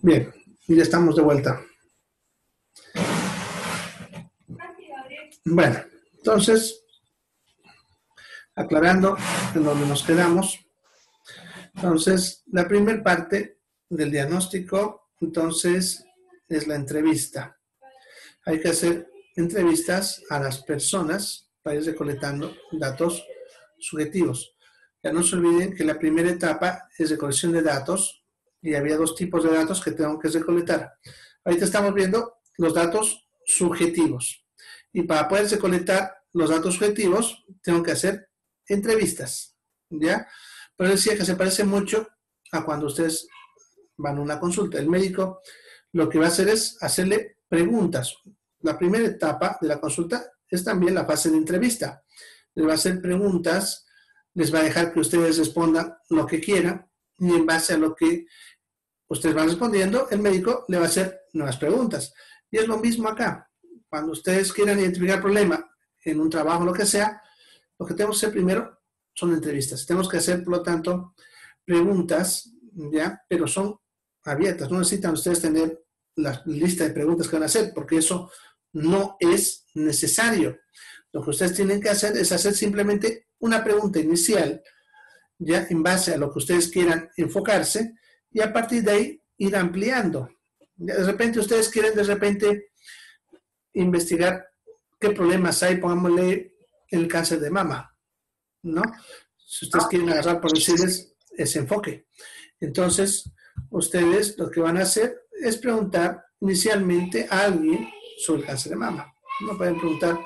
Bien, ya estamos de vuelta. Bueno, entonces, aclarando en donde nos quedamos. Entonces, la primera parte del diagnóstico, entonces, es la entrevista. Hay que hacer entrevistas a las personas para ir recolectando datos subjetivos. Ya no se olviden que la primera etapa es recolección de datos y había dos tipos de datos que tengo que recolectar. Ahorita estamos viendo los datos subjetivos. Y para poder recolectar los datos subjetivos, tengo que hacer entrevistas, ¿ya? Pero decía que se parece mucho a cuando ustedes van a una consulta. El médico lo que va a hacer es hacerle preguntas. La primera etapa de la consulta es también la fase de entrevista. Les va a hacer preguntas, les va a dejar que ustedes respondan lo que quieran y en base a lo que ustedes van respondiendo, el médico le va a hacer nuevas preguntas. Y es lo mismo acá. Cuando ustedes quieran identificar el problema en un trabajo, lo que sea, lo que tenemos que hacer primero son entrevistas. Tenemos que hacer, por lo tanto, preguntas, ¿ya? Pero son abiertas. No necesitan ustedes tener la lista de preguntas que van a hacer, porque eso no es necesario. Lo que ustedes tienen que hacer es hacer simplemente una pregunta inicial, ya en base a lo que ustedes quieran enfocarse, y a partir de ahí ir ampliando. De repente ustedes quieren investigar qué problemas hay, pongámosle el cáncer de mama, ¿no? Si ustedes quieren agarrar por decirles ese enfoque. Entonces, ustedes lo que van a hacer es preguntar inicialmente a alguien sobre el cáncer de mama. No pueden preguntar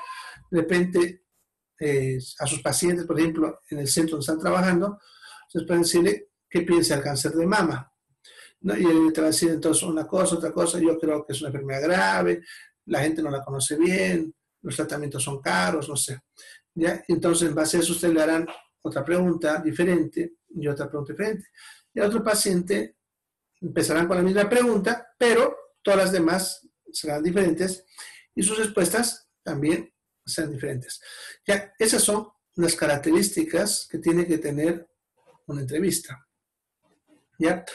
de repente a sus pacientes, por ejemplo, en el centro donde están trabajando, ustedes pueden decirle qué piensa del cáncer de mama, ¿no? Y él te va a decir entonces una cosa, otra cosa. Yo creo que es una enfermedad grave, la gente no la conoce bien, los tratamientos son caros, no sé. ¿Ya? Entonces, en base a eso, ustedes le harán otra pregunta diferente y otra pregunta diferente. Y a otro paciente empezarán con la misma pregunta, pero todas las demás serán diferentes y sus respuestas también serán diferentes. Ya, esas son las características que tiene que tener una entrevista. ¿Ya?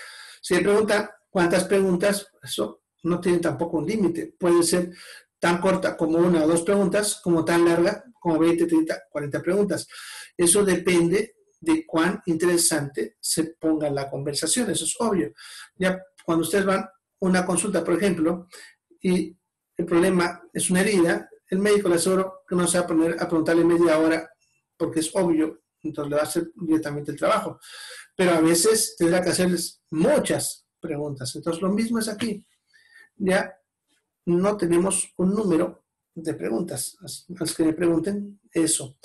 Si me preguntan cuántas preguntas, eso no tiene tampoco un límite. Puede ser tan corta como una o dos preguntas, como tan larga como 20, 30, 40 preguntas. Eso depende de cuán interesante se ponga la conversación, eso es obvio. Ya cuando ustedes van a una consulta, por ejemplo, y el problema es una herida, el médico le aseguro que no se va a poner a preguntarle media hora porque es obvio, entonces le va a hacer directamente el trabajo. Pero a veces tendrá que hacerles muchas preguntas. Entonces lo mismo es aquí. Ya no tenemos un número de preguntas. A las que me pregunten eso.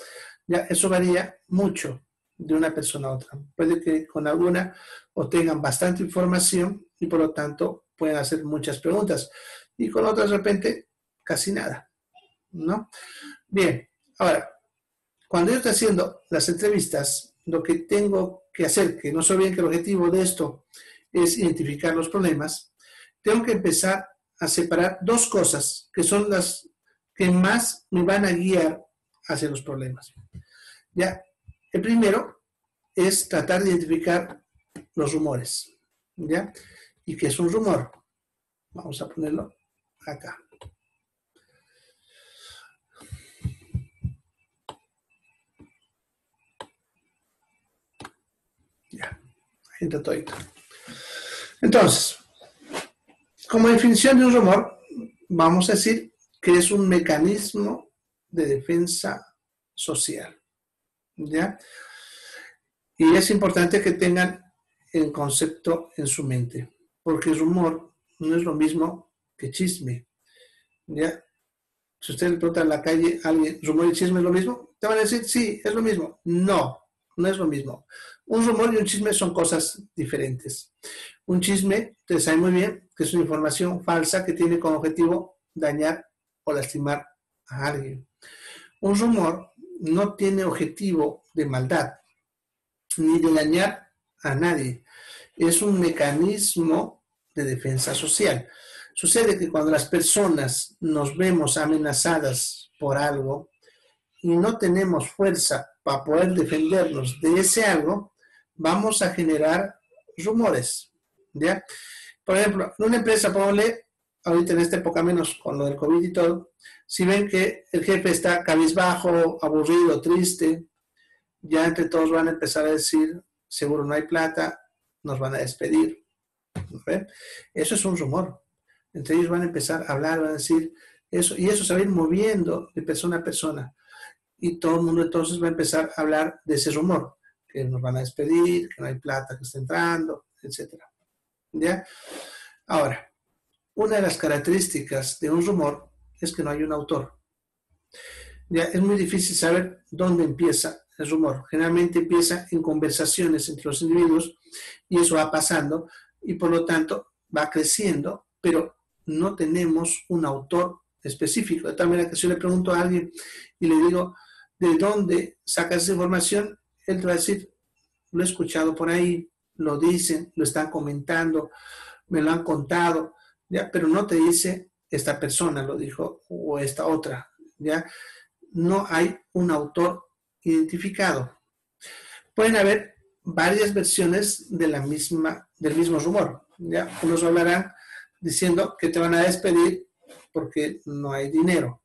Ya eso varía mucho de una persona a otra. Puede que con alguna obtengan bastante información y por lo tanto pueden hacer muchas preguntas. Y con otras de repente casi nada, ¿no? Bien, ahora, cuando yo estoy haciendo las entrevistas, lo que tengo que hacer, que no sé bien que el objetivo de esto es identificar los problemas, tengo que empezar a separar dos cosas que son las que más me van a guiar hacia los problemas. Ya, el primero es tratar de identificar los rumores, ¿ya? ¿Y qué es un rumor? Vamos a ponerlo acá. Ya, entra todito. Entonces, como definición de un rumor, vamos a decir que es un mecanismo de defensa social, ¿ya? Y es importante que tengan el concepto en su mente, porque el rumor no es lo mismo que chisme, ¿ya? Si usted le pregunta en la calle a alguien, ¿rumor y chisme es lo mismo? Te van a decir, sí, es lo mismo. No, no es lo mismo. Un rumor y un chisme son cosas diferentes. Un chisme, ustedes saben muy bien que es una información falsa que tiene como objetivo dañar o lastimar a alguien. Un rumor no tiene objetivo de maldad, ni de dañar a nadie. Es un mecanismo de defensa social. Sucede que cuando las personas nos vemos amenazadas por algo y no tenemos fuerza para poder defendernos de ese algo, vamos a generar rumores, ¿ya? Por ejemplo, en una empresa, ponle, ahorita en esta época menos con lo del COVID y todo, si ven que el jefe está cabizbajo, aburrido, triste, ya entre todos van a empezar a decir, seguro no hay plata, nos van a despedir. ¿Ven? Eso es un rumor. Entre ellos van a empezar a hablar, van a decir eso, y eso se va a ir moviendo de persona a persona. Y todo el mundo entonces va a empezar a hablar de ese rumor, que nos van a despedir, que no hay plata que está entrando, etc. ¿Ya? Ahora, una de las características de un rumor es que no hay un autor. Ya es muy difícil saber dónde empieza el rumor. Generalmente empieza en conversaciones entre los individuos y eso va pasando y por lo tanto va creciendo, pero no tenemos un autor específico. De tal manera que si yo le pregunto a alguien y le digo, ¿de dónde sacas esa información? Él te va a decir, lo he escuchado por ahí, lo dicen, lo están comentando, me lo han contado, ¿ya? Pero no te dice esta persona lo dijo o esta otra, ¿ya? No hay un autor identificado. Pueden haber varias versiones de del mismo rumor, ¿ya? Unos hablarán diciendo que te van a despedir porque no hay dinero.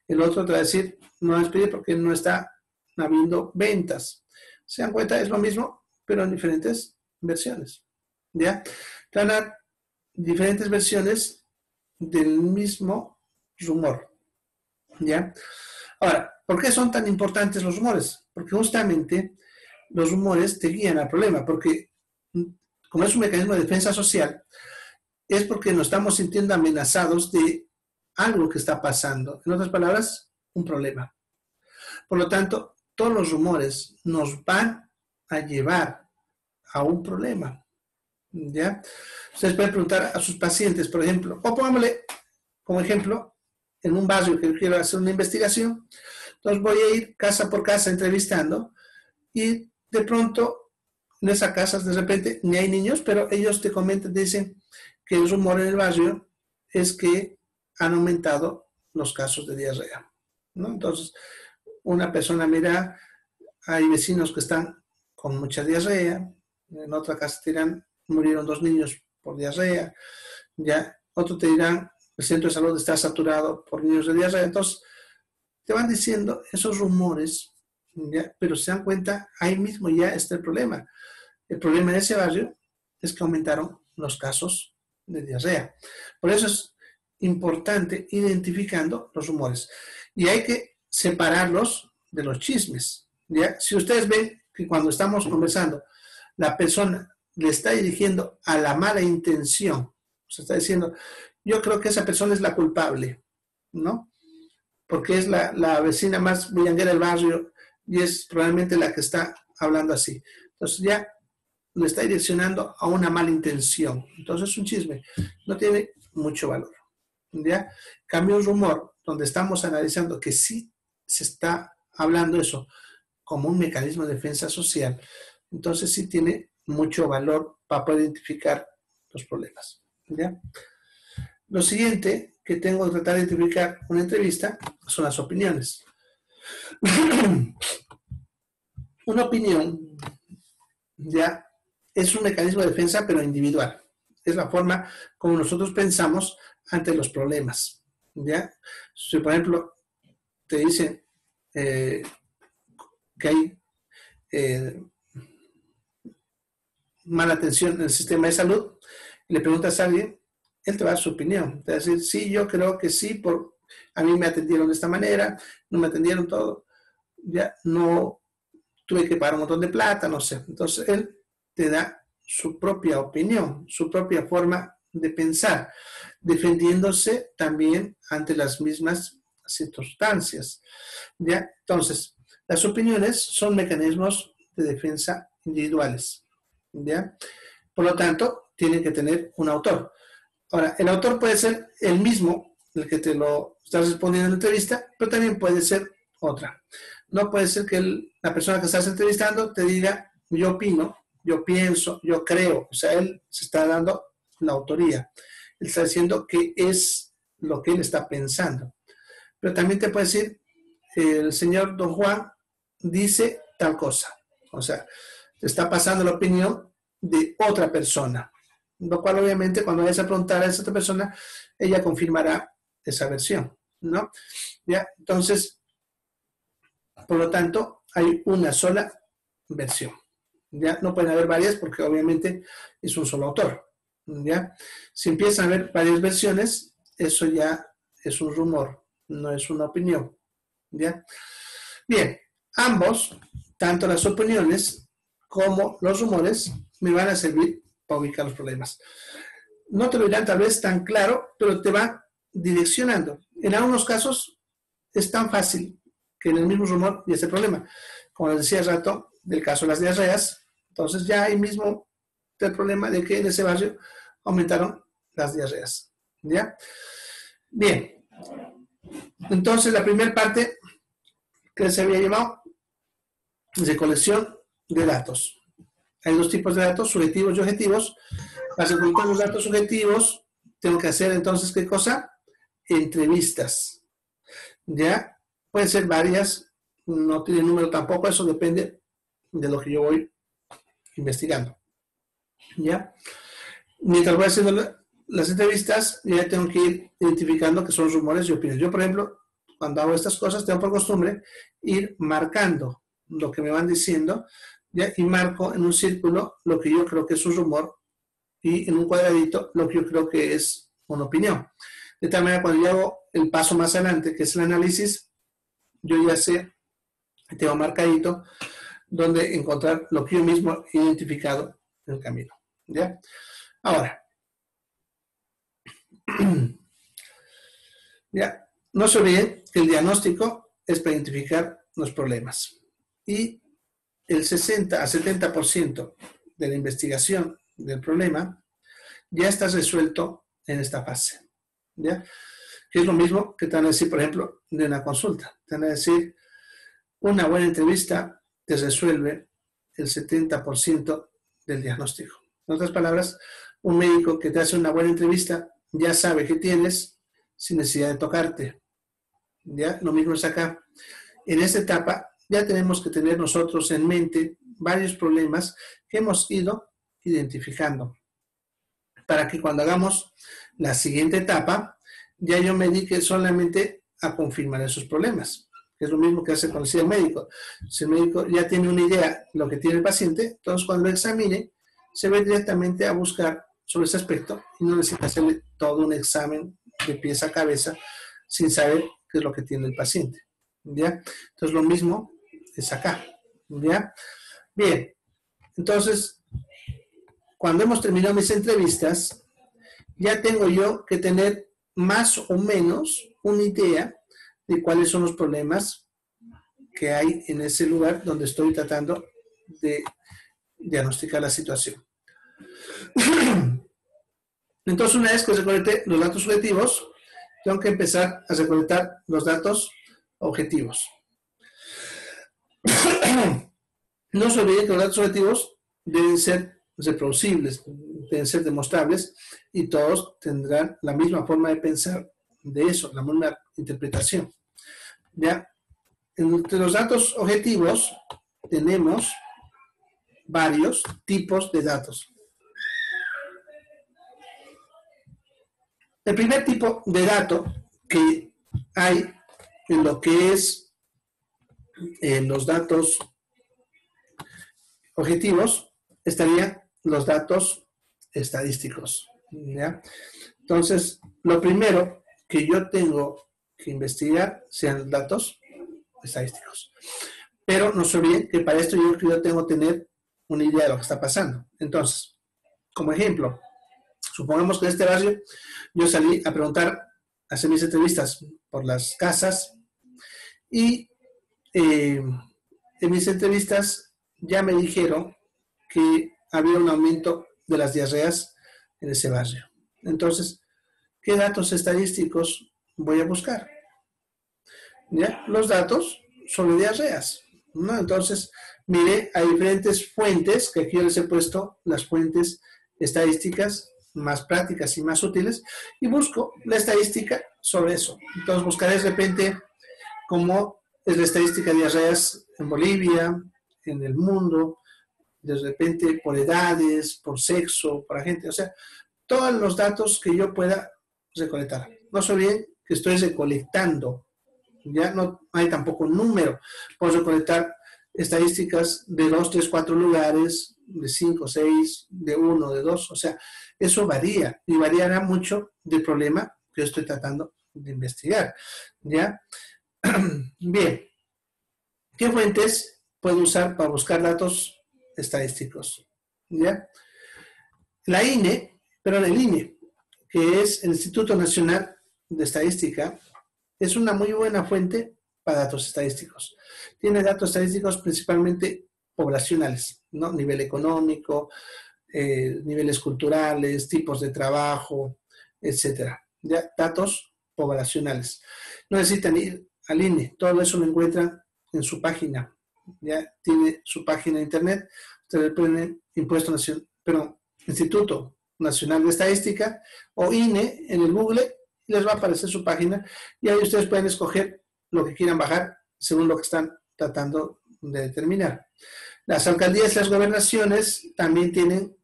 El otro te va a decir, no van a despedir porque no está habiendo ventas. ¿Se dan cuenta? Es lo mismo, pero en diferentes versiones, ¿ya? Te van a dar diferentes versiones del mismo rumor, ¿ya? Ahora, ¿por qué son tan importantes los rumores? Porque justamente los rumores te guían al problema, porque como es un mecanismo de defensa social, es porque nos estamos sintiendo amenazados de algo que está pasando. En otras palabras, un problema. Por lo tanto, todos los rumores nos van a llevar a un problema, ¿ya? Ustedes pueden preguntar a sus pacientes, por ejemplo, o pongámosle como ejemplo, en un barrio que quiero hacer una investigación, entonces voy a ir casa por casa entrevistando y de pronto en esas casas de repente ni hay niños, pero ellos te comentan, dicen que el rumor en el barrio es que han aumentado los casos de diarrea, ¿no? Entonces, una persona mira, hay vecinos que están con mucha diarrea, en otra casa te dirán, murieron 2 niños por diarrea, ya, otros te dirán, el centro de salud está saturado por niños de diarrea, entonces te van diciendo esos rumores, ¿ya? Pero se dan cuenta, ahí mismo ya está el problema. El problema en ese barrio es que aumentaron los casos de diarrea. Por eso es importante identificando los rumores. Y hay que separarlos de los chismes, ¿ya? Si ustedes ven que cuando estamos conversando, la persona le está dirigiendo a la mala intención, se está diciendo, yo creo que esa persona es la culpable, ¿no? Porque es la vecina más bullanguera del barrio y es probablemente la que está hablando así. Entonces ya lo está direccionando a una mala intención. Entonces es un chisme, no tiene mucho valor. ¿Ya? Cambio un rumor donde estamos analizando que sí se está hablando eso como un mecanismo de defensa social, entonces sí tiene mucho valor para poder identificar los problemas. ¿Ya? Lo siguiente que tengo que tratar de identificar una entrevista son las opiniones. Una opinión ya es un mecanismo de defensa, pero individual. Es la forma como nosotros pensamos ante los problemas. ¿Ya? Si, por ejemplo, te dicen que hay mala atención en el sistema de salud, y le preguntas a alguien, él te va a dar su opinión. Te va a decir, sí, yo creo que sí, a mí me atendieron de esta manera, no me atendieron todo, ya no tuve que pagar un montón de plata, no sé. Entonces, él te da su propia opinión, su propia forma de pensar, defendiéndose también ante las mismas circunstancias. ¿Ya? Entonces, las opiniones son mecanismos de defensa individuales. ¿Ya? Por lo tanto, tienen que tener un autor. Ahora, el autor puede ser el mismo, el que te lo estás respondiendo en la entrevista, pero también puede ser otra. No puede ser que la persona que estás entrevistando te diga, yo opino, yo pienso, yo creo. O sea, él se está dando la autoría. Él está diciendo que es lo que él está pensando. Pero también te puede decir, el señor Don Juan dice tal cosa. O sea, te está pasando la opinión de otra persona. Lo cual obviamente cuando vayas a preguntar a esa otra persona, ella confirmará esa versión, ¿no? ¿Ya? Entonces, por lo tanto, hay una sola versión. ¿Ya? No pueden haber varias porque obviamente es un solo autor. ¿Ya? Si empiezan a haber varias versiones, eso ya es un rumor, no es una opinión. ¿Ya? Bien, ambos, tanto las opiniones como los rumores, me van a servir para ubicar los problemas. No te lo dirán tal vez tan claro, pero te va direccionando. En algunos casos es tan fácil que en el mismo rumor ya es el problema. Como les decía hace rato, del caso de las diarreas, entonces ya ahí mismo está el problema de que en ese barrio aumentaron las diarreas. ¿Ya? Bien. Entonces la primera parte que se había llamado de colección de datos. Hay dos tipos de datos, subjetivos y objetivos. Para recolectar los datos subjetivos, tengo que hacer entonces, ¿qué cosa? Entrevistas. ¿Ya? Pueden ser varias, no tiene número tampoco, eso depende de lo que yo voy investigando. ¿Ya? Mientras voy haciendo las entrevistas, ya tengo que ir identificando que son rumores y opiniones. Yo, por ejemplo, cuando hago estas cosas, tengo por costumbre ir marcando lo que me van diciendo, ¿ya? Y marco en un círculo lo que yo creo que es un rumor y en un cuadradito lo que yo creo que es una opinión. De tal manera, cuando yo hago el paso más adelante, que es el análisis, yo ya sé, tengo marcadito, donde encontrar lo que yo mismo he identificado en el camino. ¿Ya? Ahora, ya, no se olviden que el diagnóstico es para identificar los problemas. Y el 60 a 70% de la investigación del problema ya está resuelto en esta fase. ¿Ya? Que es lo mismo que te van a decir, por ejemplo, de una consulta. Te van a decir, una buena entrevista te resuelve el 70% del diagnóstico. En otras palabras, un médico que te hace una buena entrevista ya sabe qué tienes sin necesidad de tocarte. ¿Ya? Lo mismo es acá. En esta etapa ya tenemos que tener nosotros en mente varios problemas que hemos ido identificando para que cuando hagamos la siguiente etapa ya yo me dedique solamente a confirmar esos problemas, que es lo mismo que hace con el médico. Si el médico ya tiene una idea de lo que tiene el paciente, entonces cuando lo examine se va directamente a buscar sobre ese aspecto y no necesita hacerle todo un examen de pies a cabeza sin saber qué es lo que tiene el paciente. ¿Ya? Entonces lo mismo es acá. ¿Ya? Bien, entonces cuando hemos terminado mis entrevistas, ya tengo yo que tener más o menos una idea de cuáles son los problemas que hay en ese lugar donde estoy tratando de diagnosticar la situación. Entonces, una vez que recolecté los datos subjetivos, tengo que empezar a recolectar los datos objetivos. No se olviden que los datos objetivos deben ser reproducibles, deben ser demostrables y todos tendrán la misma forma de pensar de eso, la misma interpretación. ¿Ya? Entre los datos objetivos tenemos varios tipos de datos. El primer tipo de dato que hay en lo que es los datos objetivos estarían los datos estadísticos. ¿Ya? Entonces, lo primero que yo tengo que investigar sean datos estadísticos. Pero no se olviden que para esto yo tengo que tener una idea de lo que está pasando. Entonces, como ejemplo, supongamos que en este barrio yo salí a preguntar, a hacer mis entrevistas por las casas y en mis entrevistas ya me dijeron que había un aumento de las diarreas en ese barrio. Entonces, ¿qué datos estadísticos voy a buscar? ¿Ya? Los datos sobre diarreas. ¿no? Entonces, mire, hay diferentes fuentes, que aquí yo les he puesto las fuentes estadísticas más prácticas y más útiles, y busco la estadística sobre eso. Entonces, buscaré de repente cómo es la estadística de diarreas en Bolivia, en el mundo, de repente por edades, por sexo, por agente, o sea, todos los datos que yo pueda recolectar. No se olviden que estoy recolectando, ya no hay tampoco un número. Puedo recolectar estadísticas de 2, 3, 4 lugares, de 5, 6, de 1, de 2, o sea, eso varía y variará mucho del problema que yo estoy tratando de investigar, ¿ya? Bien, ¿qué fuentes puedo usar para buscar datos estadísticos? ¿Ya? La INE, pero el INE, que es el Instituto Nacional de Estadística, es una muy buena fuente para datos estadísticos. Tiene datos estadísticos principalmente poblacionales, ¿no? Nivel económico, niveles culturales, tipos de trabajo, etcétera. ¿Ya? Datos poblacionales. No necesitan ir al INE, todo eso lo encuentran en su página. Ya tiene su página de internet, ustedes ponen Instituto Nacional de Estadística o INE en el Google y les va a aparecer su página y ahí ustedes pueden escoger lo que quieran bajar según lo que están tratando de determinar. Las alcaldías y las gobernaciones también tienen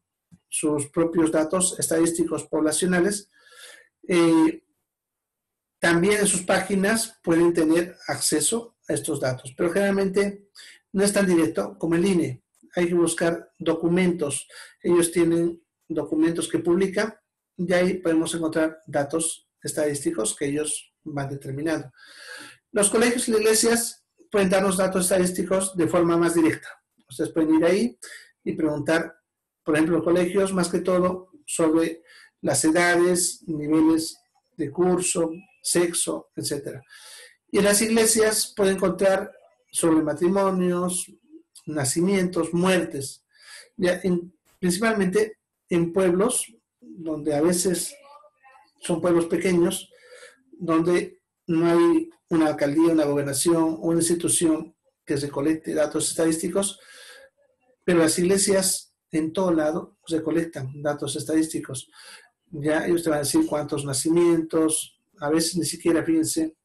sus propios datos estadísticos poblacionales. También en sus páginas pueden tener acceso a estos datos, pero generalmente no es tan directo como el INE. Hay que buscar documentos. Ellos tienen documentos que publican y ahí podemos encontrar datos estadísticos que ellos van determinando. Los colegios y las iglesias pueden darnos datos estadísticos de forma más directa. Ustedes pueden ir ahí y preguntar, por ejemplo, los colegios más que todo sobre las edades, niveles de curso, sexo, etc. Y en las iglesias pueden encontrar sobre matrimonios, nacimientos, muertes, ya principalmente en pueblos donde a veces son pueblos pequeños, donde no hay una alcaldía, una gobernación, una institución que recolecte datos estadísticos, pero las iglesias en todo lado recolectan datos estadísticos. Ya ellos te van a decir cuántos nacimientos, a veces ni siquiera, fíjense,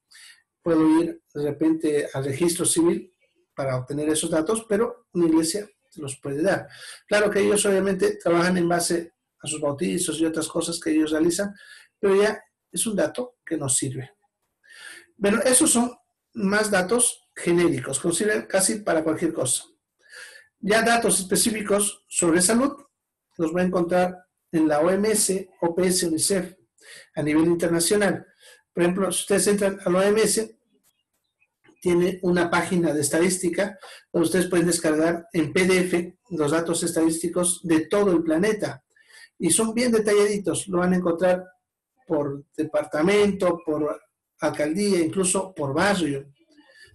puedo ir de repente al registro civil para obtener esos datos, pero una iglesia se los puede dar. Claro que ellos obviamente trabajan en base a sus bautizos y otras cosas que ellos realizan, pero ya es un dato que nos sirve. Bueno, esos son más datos genéricos, que nos sirven casi para cualquier cosa. Ya datos específicos sobre salud los va a encontrar en la OMS, OPS, UNICEF, a nivel internacional. Por ejemplo, si ustedes entran a la OMS, tiene una página de estadística donde ustedes pueden descargar en PDF los datos estadísticos de todo el planeta. Y son bien detalladitos, lo van a encontrar por departamento, por alcaldía, incluso por barrio.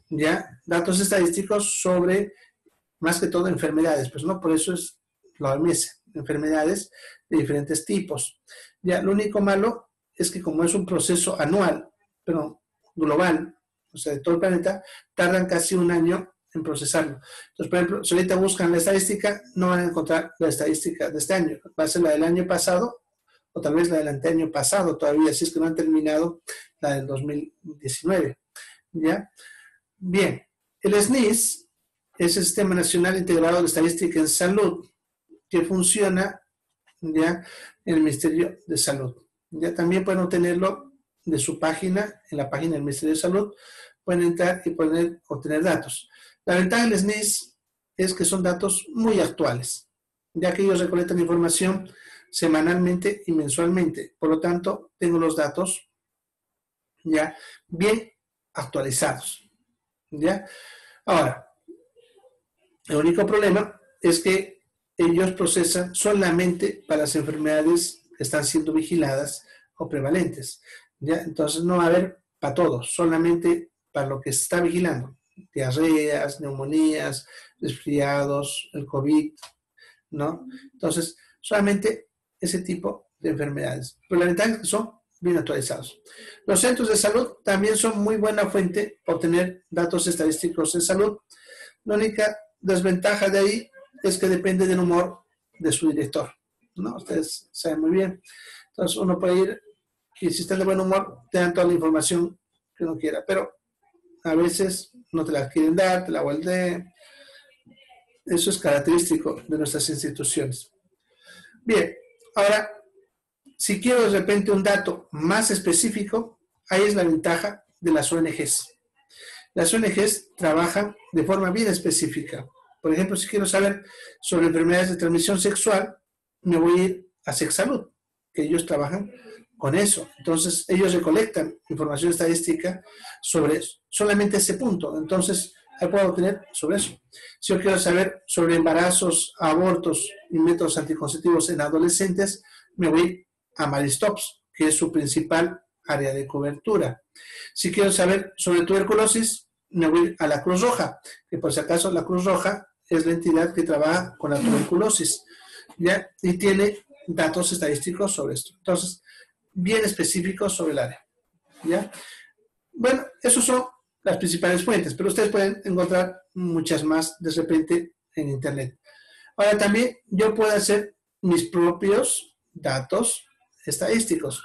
¿Ya? Datos estadísticos sobre, más que todo, enfermedades, pues no, por eso es la OMS, enfermedades de diferentes tipos. Ya, lo único malo es que como es un proceso anual, pero global, o sea, de todo el planeta, tardan casi un año en procesarlo. Entonces, por ejemplo, si ahorita buscan la estadística, no van a encontrar la estadística de este año, va a ser la del año pasado, o tal vez la del anteaño pasado todavía, si es que no han terminado la del 2019. ¿Ya? Bien, el SNIS es el Sistema Nacional Integrado de Estadística en Salud, que funciona ya en el Ministerio de Salud. Ya también pueden obtenerlo de su página, en la página del Ministerio de Salud, pueden entrar y pueden obtener datos. La ventaja del SNIS es que son datos muy actuales, ya que ellos recolectan información semanalmente y mensualmente. Por lo tanto, tengo los datos ya bien actualizados. ¿Ya? Ahora, el único problema es que ellos procesan solamente para las enfermedades que están siendo vigiladas o prevalentes. ¿Ya? Entonces no va a haber para todos, solamente para lo que se está vigilando. Diarreas, neumonías, resfriados, el COVID, ¿no? Entonces, solamente ese tipo de enfermedades. Pero la ventaja es que son bien actualizados. Los centros de salud también son muy buena fuente para obtener datos estadísticos de salud. La única desventaja de ahí es que depende del humor de su director, ¿no? Ustedes saben muy bien. Entonces uno puede ir y si está de buen humor, te dan toda la información que uno quiera, pero a veces no te la quieren dar, te la vuelven. Eso es característico de nuestras instituciones. Bien, ahora, si quiero de repente un dato más específico, ahí es la ventaja de las ONGs. Las ONGs trabajan de forma bien específica. Por ejemplo, si quiero saber sobre enfermedades de transmisión sexual, me voy a ir a Sexsalud, que ellos trabajan con eso. Entonces, ellos recolectan información estadística sobre solamente ese punto. Entonces, ahí puedo obtener sobre eso. Si yo quiero saber sobre embarazos, abortos y métodos anticonceptivos en adolescentes, me voy a Maristops, que es su principal área de cobertura. Si quiero saber sobre tuberculosis, me voy a la Cruz Roja, que por si acaso la Cruz Roja es la entidad que trabaja con la tuberculosis, ¿ya? Y tiene datos estadísticos sobre esto. Entonces, bien específicos sobre el área, ¿ya? Bueno, esos son las principales fuentes, pero ustedes pueden encontrar muchas más de repente en Internet. Ahora también yo puedo hacer mis propios datos estadísticos.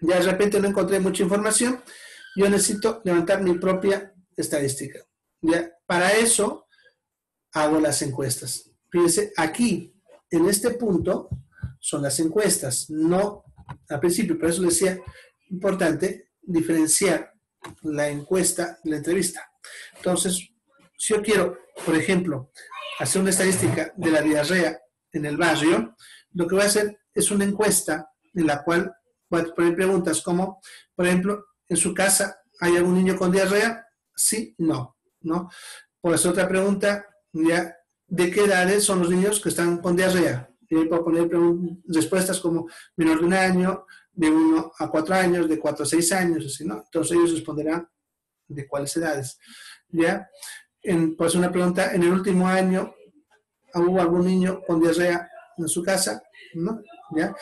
Ya de repente no encontré mucha información, yo necesito levantar mi propia estadística. ¿Ya? Para eso hago las encuestas. Fíjense, aquí, en este punto, son las encuestas, no al principio, por eso les decía, importante diferenciar la encuesta de la entrevista. Entonces, si yo quiero, por ejemplo, hacer una estadística de la diarrea en el barrio, lo que voy a hacer es una encuesta en la cual voy a poner preguntas como, por ejemplo, ¿en su casa hay algún niño con diarrea? Sí, no, ¿no? Por hacer otra pregunta, ya, ¿de qué edades son los niños que están con diarrea? Y ahí puedo poner respuestas como menor de 1 año, de 1 a 4 años, de 4 a 6 años, así, ¿no? Entonces ellos responderán de cuáles edades, ¿ya? Pues una pregunta, ¿en el último año hubo algún niño con diarrea en su casa? ¿No? ¿Ya?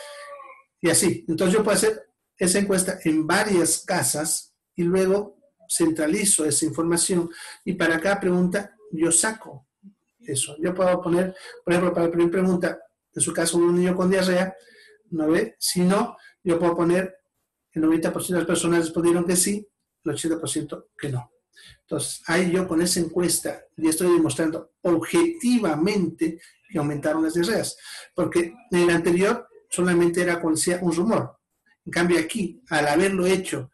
Y así. Entonces yo puedo hacer esa encuesta en varias casas y luego centralizo esa información y para cada pregunta yo saco eso. Yo puedo poner, por ejemplo, para la primera pregunta, en su caso un niño con diarrea, ¿no ve? Si no, yo puedo poner el 90% de las personas respondieron que sí, el 80% que no. Entonces, ahí yo con esa encuesta ya estoy demostrando objetivamente que aumentaron las diarreas, porque en el anterior solamente era cuando decía un rumor. En cambio aquí, al haberlo hecho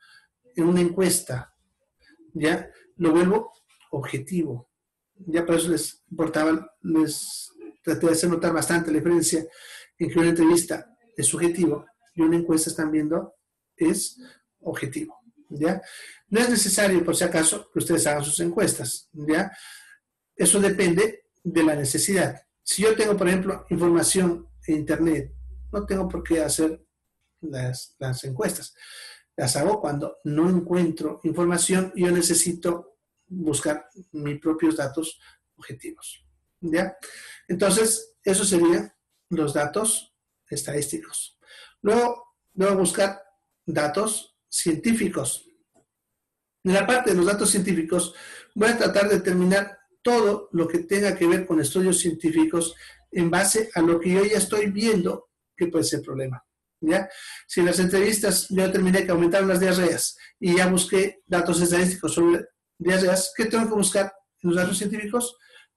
en una encuesta, ya lo vuelvo objetivo. Ya por eso les importaba, les traté de hacer notar bastante la diferencia en que una entrevista es subjetivo y una encuesta, están viendo, es objetivo, ¿ya? No es necesario, por si acaso, que ustedes hagan sus encuestas, ¿ya? Eso depende de la necesidad. Si yo tengo, por ejemplo, información en Internet, no tengo por qué hacer las encuestas. Las hago cuando no encuentro información y yo necesito buscar mis propios datos objetivos, ¿ya? Entonces, eso serían los datos estadísticos. Luego, debo buscar datos científicos. En la parte de los datos científicos, voy a tratar de determinar todo lo que tenga que ver con estudios científicos en base a lo que yo ya estoy viendo que puede ser problema, ¿ya? Si en las entrevistas yo determiné que aumentaron las diarreas y ya busqué datos estadísticos sobre diarreas, ¿qué tengo que buscar en los datos científicos?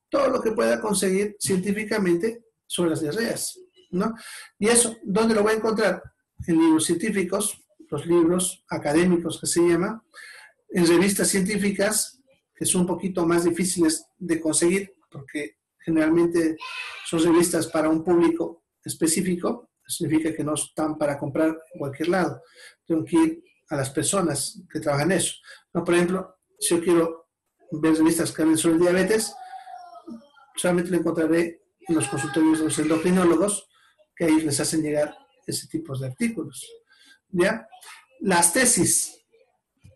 Todo lo que pueda conseguir científicamente sobre las diarreas, ¿no? Y eso, ¿dónde lo voy a encontrar? En libros científicos, los libros académicos que se llama, en revistas científicas, que son un poquito más difíciles de conseguir, porque generalmente son revistas para un público específico, significa que no están para comprar en cualquier lado. Tengo que ir a las personas que trabajan eso. ¿No? Por ejemplo, si yo quiero ver revistas que hablen sobre diabetes, solamente lo encontraré en los consultorios de los endocrinólogos, que ahí les hacen llegar ese tipo de artículos. ¿Ya? Las tesis.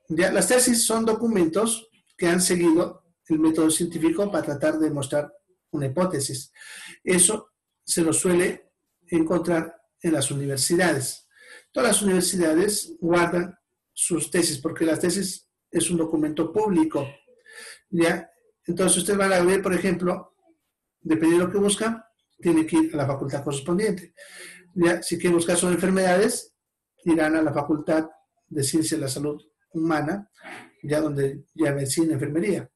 ¿Ya? Las tesis son documentos que han seguido el método científico para tratar de demostrar una hipótesis. Eso se lo suele encontrar en las universidades. Todas las universidades guardan sus tesis, porque las tesis es un documento público, ¿ya? Entonces ustedes van a ver, por ejemplo, dependiendo de lo que buscan, tienen que ir a la facultad correspondiente. Ya, si quieren buscar sobre enfermedades, irán a la Facultad de Ciencias de la Salud Humana, ya donde ya medicina, enfermería.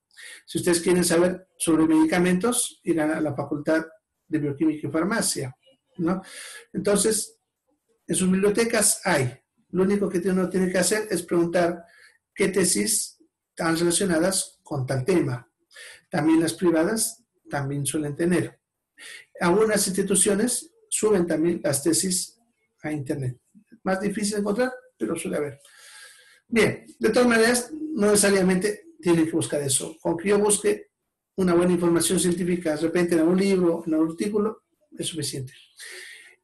Si ustedes quieren saber sobre medicamentos, irán a la Facultad de Bioquímica y Farmacia, ¿no? Entonces, en sus bibliotecas hay. Lo único que uno tiene que hacer es preguntar qué tesis están relacionadas con tal tema. También las privadas también suelen tener. Algunas instituciones suben también las tesis a internet. Más difícil de encontrar, pero suele haber. Bien, de todas maneras, no necesariamente tienen que buscar eso. Con que yo busque una buena información científica, de repente en algún libro, en algún artículo, es suficiente.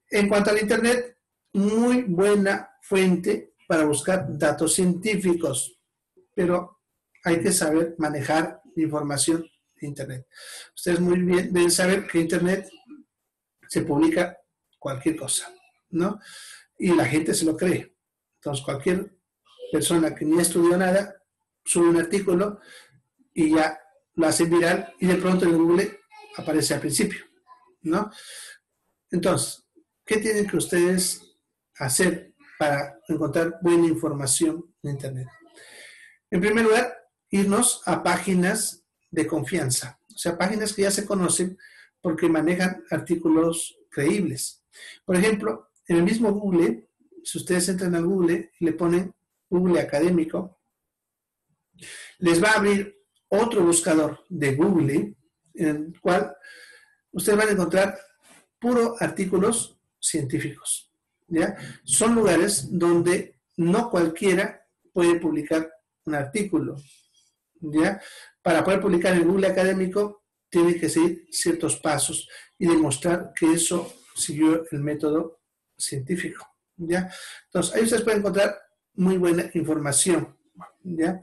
En cuanto al internet, muy buena fuente para buscar datos científicos, pero hay que saber manejar información de internet. Ustedes muy bien deben saber que internet se publica cualquier cosa, ¿no? Y la gente se lo cree. Entonces, cualquier persona que ni estudió nada sube un artículo y ya lo hace viral y de pronto en Google aparece al principio, ¿no? Entonces, ¿qué tienen que ustedes hacer para encontrar buena información en internet? En primer lugar, irnos a páginas de confianza, o sea, páginas que ya se conocen porque manejan artículos creíbles. Por ejemplo, en el mismo Google, si ustedes entran al Google y le ponen Google académico, les va a abrir otro buscador de Google en el cual ustedes van a encontrar puro artículos científicos, ¿ya? Son lugares donde no cualquiera puede publicar un artículo, ¿ya? Para poder publicar en Google académico tiene que seguir ciertos pasos y demostrar que eso siguió el método científico, ¿ya? Entonces, ahí ustedes pueden encontrar muy buena información, ¿ya?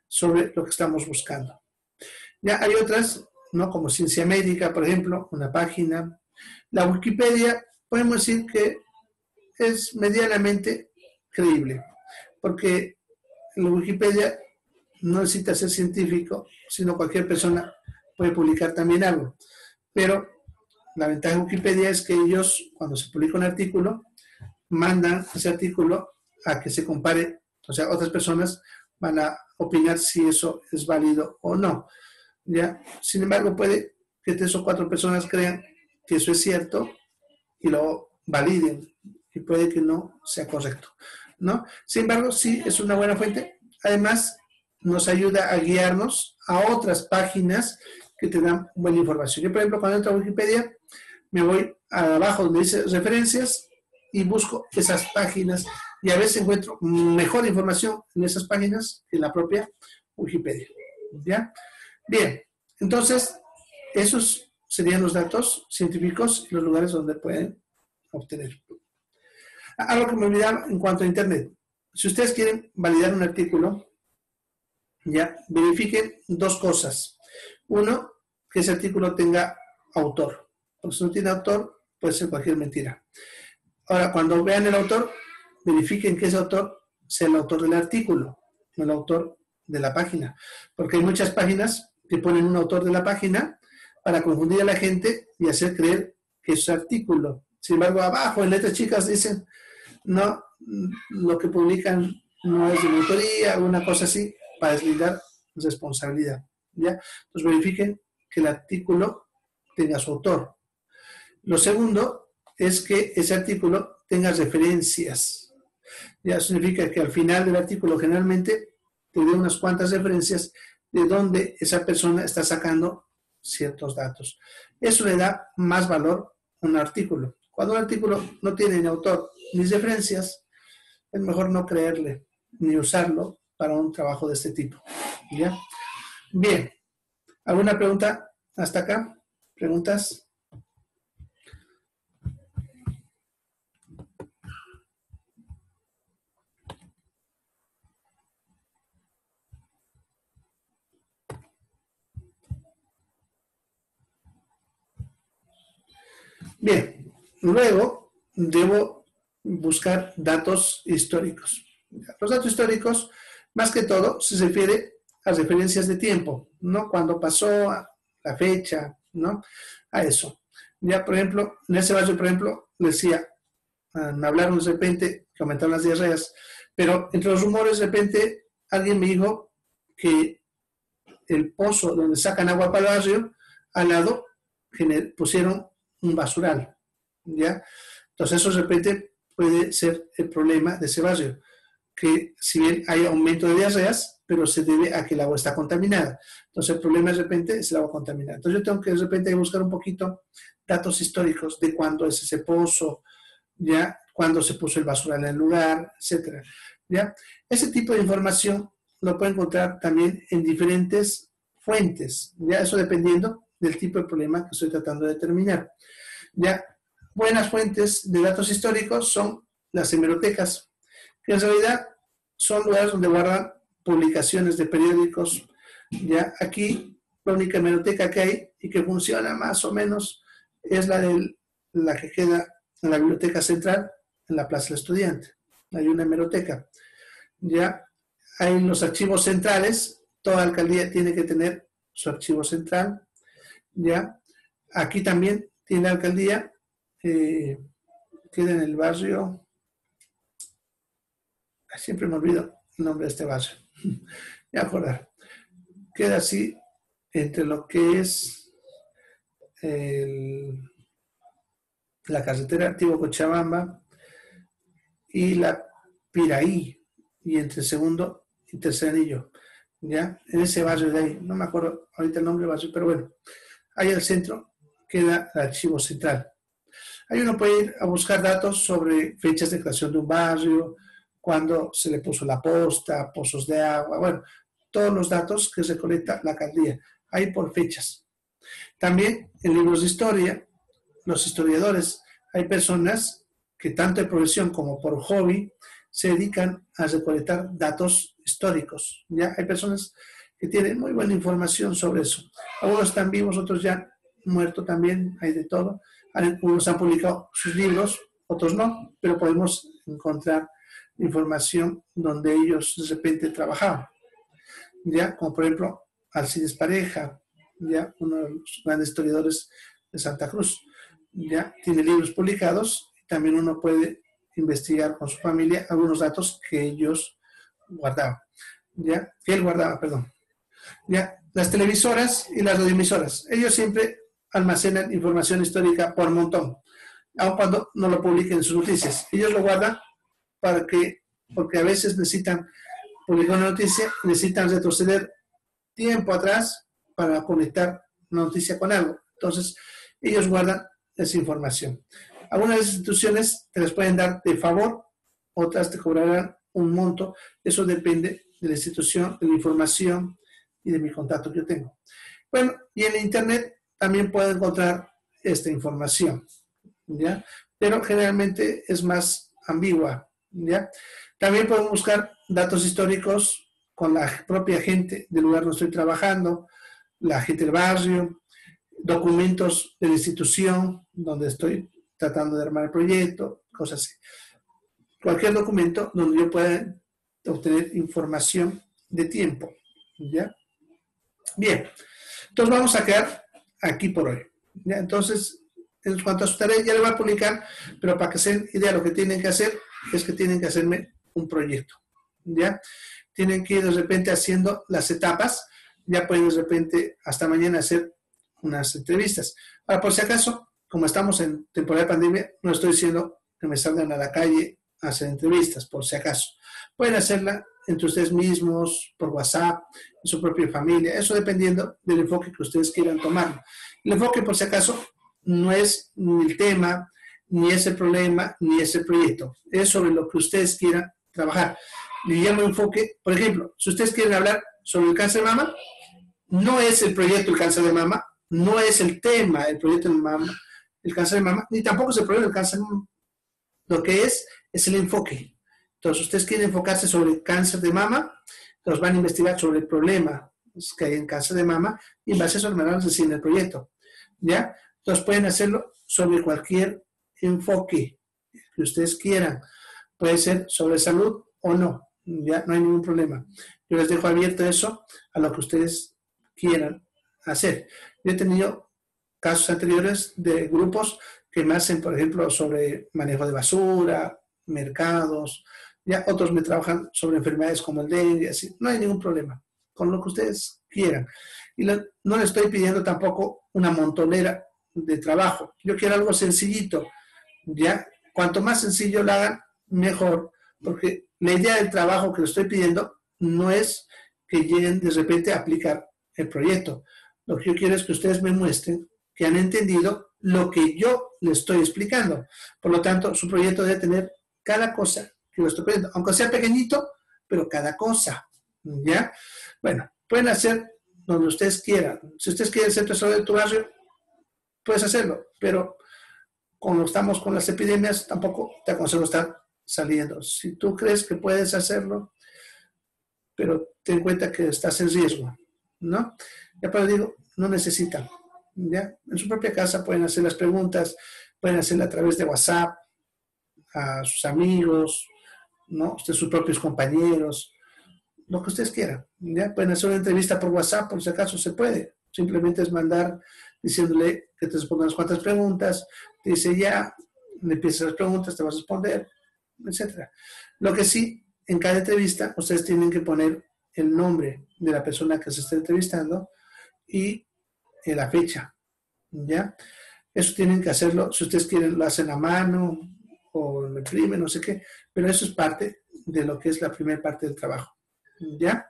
Sobre lo que estamos buscando. Ya hay otras, ¿no? Como Ciencia Médica, por ejemplo, una página. La Wikipedia, podemos decir que es medianamente creíble, porque en la Wikipedia no necesita ser científico, sino cualquier persona puede publicar también algo. Pero la ventaja de Wikipedia es que ellos, cuando se publica un artículo, mandan ese artículo a que se compare, o sea, otras personas van a opinar si eso es válido o no, ¿ya? Sin embargo, puede que 3 o 4 personas crean que eso es cierto y lo validen, y puede que no sea correcto, ¿no? Sin embargo, sí es una buena fuente. Además, nos ayuda a guiarnos a otras páginas que te dan buena información. Yo, por ejemplo, cuando entro a Wikipedia, me voy abajo donde dice referencias y busco esas páginas y a veces encuentro mejor información en esas páginas que en la propia Wikipedia, ¿ya? Bien, entonces, esos serían los datos científicos y los lugares donde pueden obtener. Algo que me olvidaba en cuanto a Internet. Si ustedes quieren validar un artículo, ya, verifiquen 2 cosas. Uno, que ese artículo tenga autor. Porque si no tiene autor, puede ser cualquier mentira. Ahora, cuando vean el autor, verifiquen que ese autor sea el autor del artículo, no el autor de la página. Porque hay muchas páginas que ponen un autor de la página para confundir a la gente y hacer creer que es artículo. Sin embargo, abajo en letras chicas dicen, no, lo que publican no es de mi autoría, alguna cosa así, para deslindar responsabilidad, ¿ya? Entonces verifiquen que el artículo tenga su autor. Lo segundo es que ese artículo tenga referencias. Ya significa que al final del artículo generalmente te dé unas cuantas referencias de dónde esa persona está sacando ciertos datos. Eso le da más valor a un artículo. Cuando un artículo no tiene ni autor ni referencias, es mejor no creerle ni usarlo para un trabajo de este tipo, ¿ya? Bien, ¿alguna pregunta hasta acá? ¿Preguntas? Bien, luego debo buscar datos históricos. Los datos históricos, más que todo, se refiere a referencias de tiempo, ¿no? Cuando pasó, a la fecha, ¿no? A eso. Ya, por ejemplo, en ese barrio, por ejemplo, decía, me hablaron de repente que aumentaron las diarreas, pero entre los rumores de repente alguien me dijo que el pozo donde sacan agua para el barrio, al lado pusieron un basural, ¿ya? Entonces eso de repente puede ser el problema de ese barrio, que si bien hay aumento de diarreas, pero se debe a que el agua está contaminada. Entonces el problema de repente es el agua contaminada. Entonces yo tengo que de repente buscar un poquito datos históricos de cuándo es ese pozo, ya, cuándo se puso el basural en el lugar, etcétera. ¿Ya? Ese tipo de información lo puede encontrar también en diferentes fuentes, ya, eso dependiendo del tipo de problema que estoy tratando de determinar. Ya, buenas fuentes de datos históricos son las hemerotecas, que en realidad son lugares donde guardan publicaciones de periódicos. Ya, aquí la única hemeroteca que hay y que funciona más o menos es la que queda en la biblioteca central, en la Plaza del Estudiante. Hay una hemeroteca. Ya hay los archivos centrales, toda alcaldía tiene que tener su archivo central. Ya, aquí también tiene la alcaldía, queda en el barrio, siempre me olvido el nombre de este barrio, ya acordar, queda así entre lo que es la carretera Antiguo Cochabamba y la Piraí, y entre segundo y tercer anillo, ya, en ese barrio de ahí, no me acuerdo ahorita el nombre del barrio, pero bueno, ahí al centro queda el archivo central. Ahí uno puede ir a buscar datos sobre fechas de creación de un barrio, cuándo se le puso la posta, pozos de agua, bueno, todos los datos que recolecta la alcaldía, ahí por fechas. También en libros de historia, los historiadores, hay personas que tanto de profesión como por hobby se dedican a recolectar datos históricos. ¿Ya? Hay personas que tienen muy buena información sobre eso. Algunos están vivos, otros ya muertos también, hay de todo. Algunos han publicado sus libros, otros no, pero podemos encontrar información donde ellos de repente trabajaban. ¿Ya? Como por ejemplo Alcides Pareja, ya, uno de los grandes historiadores de Santa Cruz. Ya tiene libros publicados y también uno puede investigar con su familia algunos datos que ellos guardaban, ya, que él guardaba, perdón. Ya, las televisoras y las radioemisoras, ellos siempre almacenan información histórica por montón, aun cuando no lo publiquen en sus noticias. Ellos lo guardan porque a veces necesitan publicar una noticia, necesitan retroceder tiempo atrás para conectar una noticia con algo. Entonces, ellos guardan esa información. Algunas instituciones te las pueden dar de favor, otras te cobrarán un monto. Eso depende de la institución, de la información y de mi contacto que yo tengo. Bueno, y en internet también puedo encontrar esta información, ¿ya? Pero generalmente es más ambigua, ¿ya? También puedo buscar datos históricos con la propia gente del lugar donde estoy trabajando, la gente del barrio, documentos de la institución donde estoy tratando de armar el proyecto, cosas así. Cualquier documento donde yo pueda obtener información de tiempo, ¿ya? Bien, entonces vamos a quedar aquí por hoy, ¿ya? Entonces, en cuanto a su tarea, ya le voy a publicar, pero para que se den idea, lo que tienen que hacer es que tienen que hacerme un proyecto, ¿ya? Tienen que ir de repente haciendo las etapas, ya pueden de repente hasta mañana hacer unas entrevistas. Ahora, por si acaso, como estamos en temporada de pandemia, no estoy diciendo que me salgan a la calle a hacer entrevistas, por si acaso. Pueden hacerla entre ustedes mismos, por WhatsApp, en su propia familia, eso dependiendo del enfoque que ustedes quieran tomar. El enfoque, por si acaso, no es ni el tema, ni ese problema, ni ese proyecto. Es sobre lo que ustedes quieran trabajar. Le llamo enfoque, por ejemplo, si ustedes quieren hablar sobre el cáncer de mama, no es el proyecto el cáncer de mama, no es el tema el proyecto de mama, el cáncer de mama, ni tampoco es el problema del cáncer de mama. Lo que es el enfoque. Entonces, ustedes quieren enfocarse sobre el cáncer de mama, entonces van a investigar sobre el problema que hay en cáncer de mama y en base a eso van a decir el proyecto. ¿Ya? Entonces, pueden hacerlo sobre cualquier enfoque que ustedes quieran. Puede ser sobre salud o no, ya no hay ningún problema. Yo les dejo abierto eso a lo que ustedes quieran hacer. Yo he tenido casos anteriores de grupos que me hacen, por ejemplo, sobre manejo de basura, mercados, ya otros me trabajan sobre enfermedades como el dengue, así. No hay ningún problema, con lo que ustedes quieran. Y no les estoy pidiendo tampoco una montonera de trabajo. Yo quiero algo sencillito, ¿ya? Cuanto más sencillo lo hagan, mejor, porque la idea del trabajo que les estoy pidiendo no es que lleguen de repente a aplicar el proyecto. Lo que yo quiero es que ustedes me muestren que han entendido lo que yo les estoy explicando. Por lo tanto, su proyecto debe tener cada cosa que les estoy pidiendo, aunque sea pequeñito, pero cada cosa, ¿ya? Bueno, pueden hacer donde ustedes quieran. Si ustedes quieren el centro de salud de tu barrio, puedes hacerlo, pero como estamos con las epidemias, tampoco te aconsejo estar saliendo. Si tú crees que puedes hacerlo, pero ten en cuenta que estás en riesgo, ¿no? Ya para digo, no necesitan, ¿ya? En su propia casa pueden hacer las preguntas, pueden hacerlas a través de WhatsApp, a sus amigos, ¿no? Ustedes, sus propios compañeros, lo que ustedes quieran, ¿ya? Pueden hacer una entrevista por WhatsApp, por si acaso se puede. Simplemente es mandar diciéndole que te respondan unas cuantas preguntas, te dice ya, le empiezas las preguntas, te vas a responder, etcétera. Lo que sí, en cada entrevista, ustedes tienen que poner el nombre de la persona que se está entrevistando y la fecha, ¿ya? Eso tienen que hacerlo, si ustedes quieren, lo hacen a mano o lo imprimen, no sé qué, pero eso es parte de lo que es la primera parte del trabajo, ¿ya?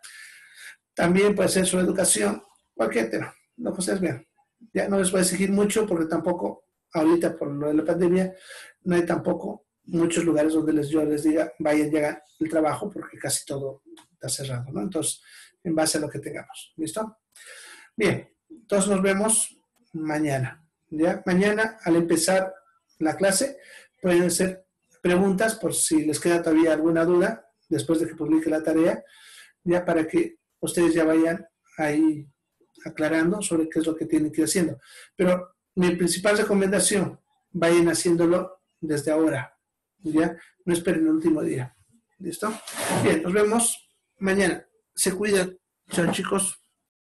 También puede ser sobre educación, cualquier tema, lo que ustedes vean. Ya no les voy a exigir mucho porque tampoco, ahorita por lo de la pandemia, no hay tampoco muchos lugares donde yo les diga, vayan, llegan el trabajo porque casi todo está cerrado, ¿no? Entonces, en base a lo que tengamos, ¿listo? Bien, entonces nos vemos mañana, ¿ya? Mañana, al empezar la clase, pueden hacer preguntas por si les queda todavía alguna duda después de que publique la tarea, ya para que ustedes ya vayan ahí aclarando sobre qué es lo que tienen que ir haciendo. Pero mi principal recomendación, vayan haciéndolo desde ahora, ¿ya? No esperen el último día. ¿Listo? Bien, nos vemos mañana. Se cuidan. Chao, chicos.